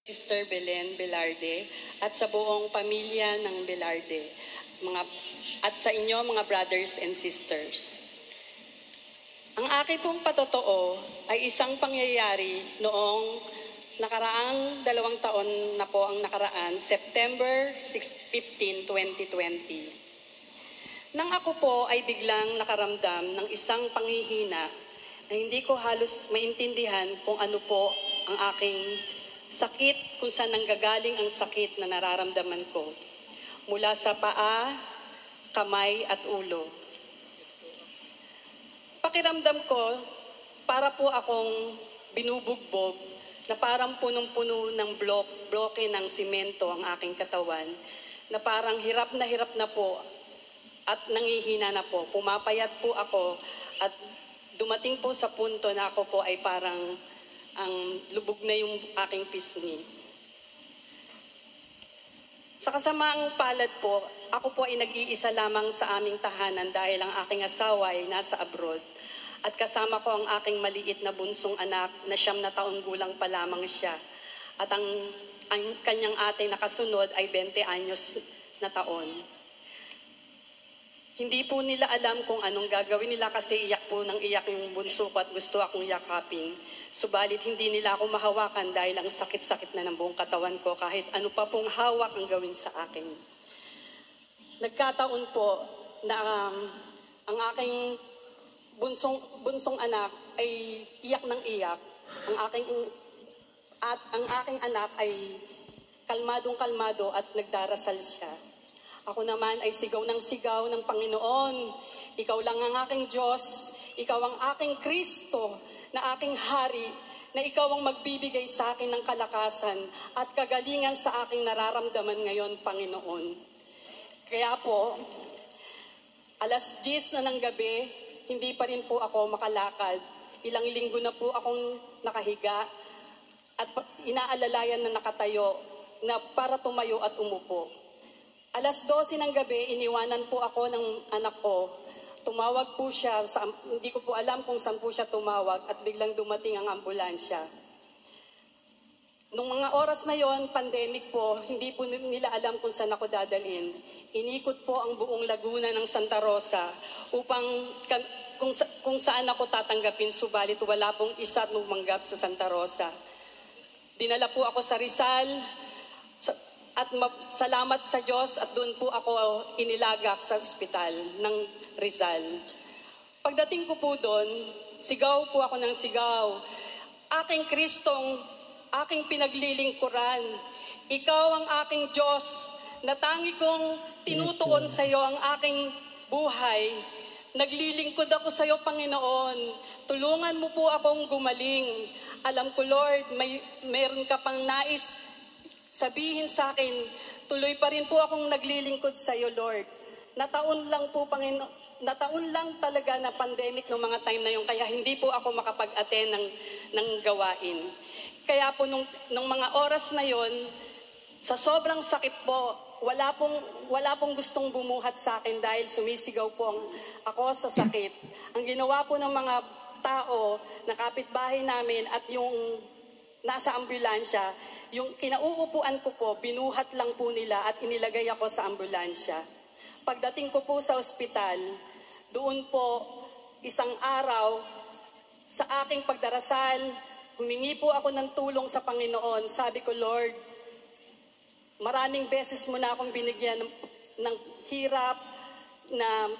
Sister Belen Belarde at sa buong pamilya ng Belarde at sa inyo mga brothers and sisters. Ang aking pong patotoo ay isang pangyayari noong nakaraang 2 taon na po ang nakaraan, September 15, 2020. Nang ako po ay biglang nakaramdam ng isang panghihina na hindi ko halos maintindihan kung ano po ang aking sakit, kung saan nanggagaling ang sakit na nararamdaman ko. Mula sa paa, kamay at ulo. Pakiramdam ko, para po akong binubugbog na parang punong-puno ng bloke ng simento ang aking katawan, na parang hirap na po at nangihina na po. Pumapayat po ako at dumating po sa punto na ako po ay parang ang lubog na yung aking pisngi. Sa kasamaang palad po, ako po ay nag-iisa lamang sa aming tahanan dahil ang aking asawa ay nasa abroad. At kasama ko ang aking maliit na bunsong anak na 9 na taong gulang pa lamang siya. At ang kanyang ate na kasunod ay 20 anyos na taon. Hindi po nila alam kung anong gagawin nila kasi iyak po ng iyak yung bunso ko at gusto akong yakapin. Subalit hindi nila ako mahawakan dahil ang sakit-sakit na ng buong katawan ko kahit ano pa pong hawak ang gawin sa akin. Nagkataon po na ang aking bunsong anak ay iyak ng iyak. Ang aking anak ay kalmadong-kalmado at nagdarasal siya. Ako naman ay sigaw ng Panginoon. Ikaw lang ang aking Diyos. Ikaw ang aking Kristo na aking hari, na ikaw ang magbibigay sa akin ng kalakasan at kagalingan sa aking nararamdaman ngayon, Panginoon. Kaya po, 10:00 na ng gabi, hindi pa rin po ako makalakad. Ilang linggo na po akong nakahiga at inaalalayan na nakatayo na para tumayo at umupo. 12:00 ng gabi, iniwanan po ako ng anak ko. Tumawag po siya, hindi ko po alam kung saan po siya tumawag at biglang dumating ang ambulansya. Nung mga oras na yon, pandemic po, hindi po nila alam kung saan ako dadalhin. Inikot po ang buong Laguna ng Santa Rosa upang kung saan ako tatanggapin, subalit wala pong isa tumanggap sa Santa Rosa. Dinala po ako sa Rizal, at salamat sa Diyos at doon po ako inilagak sa ospital ng Rizal. Pagdating ko po doon, sigaw po ako ng sigaw. Aking Kristong, aking pinaglilingkuran. Ikaw ang aking Diyos na tangi kong tinutuon sa iyo ang aking buhay. Naglilingkod ako sa iyo, Panginoon. Tulungan mo po akong gumaling. Alam ko, Lord, meron ka pang nais sabihin sa akin, tuloy pa rin po akong naglilingkod sa iyo, Lord. Nataon lang po, Panginoon, nataon lang talaga na pandemic noong mga time na yun, kaya hindi po ako makapag-attend ng gawain. Kaya po nung mga oras na yon, sa sobrang sakit po, wala pong gustong bumuhat sa akin dahil sumisigaw po ako sa sakit. Ang ginawa po ng mga tao na kapitbahay namin at yung nasa ambulansya, yung kinauupuan ko po, binuhat lang po nila at inilagay ako sa ambulansya. Pagdating ko po sa ospital, doon po isang araw, sa aking pagdarasal, humingi po ako ng tulong sa Panginoon. Sabi ko, Lord, maraming beses mo na akong binigyan ng hirap na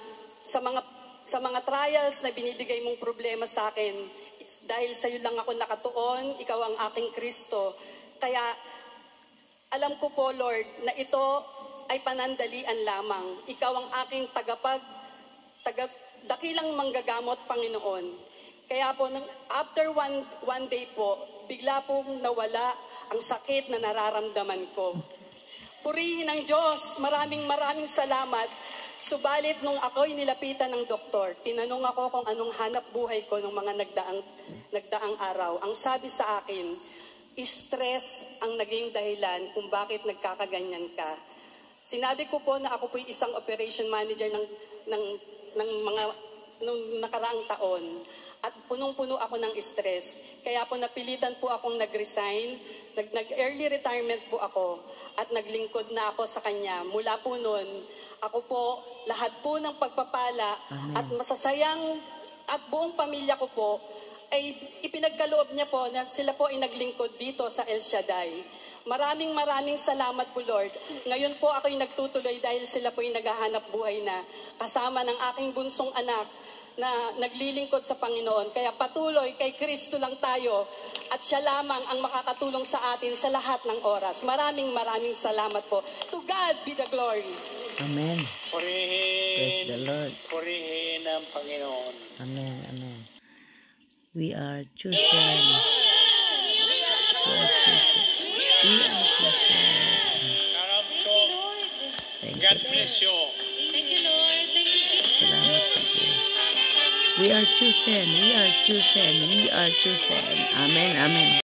sa mga trials na binibigay mong problema sa akin. Dahil sa iyo lang ako nakatuon, ikaw ang aking Kristo. Kaya alam ko po, Lord, na ito ay panandalian lamang. Ikaw ang aking dakilang manggagamot, Panginoon. Kaya po, after one day po, bigla pong nawala ang sakit na nararamdaman ko. Purihin ang Diyos, maraming salamat. Subalit nung ako'y nilapitan ng doktor, tinanong ako kung anong hanap buhay ko nung mga nagdaang araw. Ang sabi sa akin, stress ang naging dahilan kung bakit nagkakaganyan ka. Sinabi ko po na ako po'y isang operation manager nung nakaraang taon. At punong-puno ako ng stress. Kaya po napilitan po akong nag-resign Nag-early retirement po ako at naglingkod na ako sa Kanya. Mula po noon, ako po, lahat po ng pagpapala at masasayang at buong pamilya ko po, ay ipinagkaloob niya po na sila po ay naglingkod dito sa El Shaddai. Maraming salamat po, Lord. Ngayon po ako'y nagtutuloy dahil sila po ay naghahanap buhay na kasama ng aking bunsong anak na naglilingkod sa Panginoon. Kaya patuloy kay Kristo lang tayo at siya lamang ang makakatulong sa atin sa lahat ng oras. Maraming salamat po. To God be the glory. Amen. Purihin. Praise the Lord. Purihin ang Panginoon. Amen. Amen. We are chosen. We are chosen. We are chosen. Sarap to. Thank God you. bless you. Thank you, Lord. Thank you, Jesus. Salamat sa Diyos. We are chosen. We are chosen. We are chosen. Amen. Amen.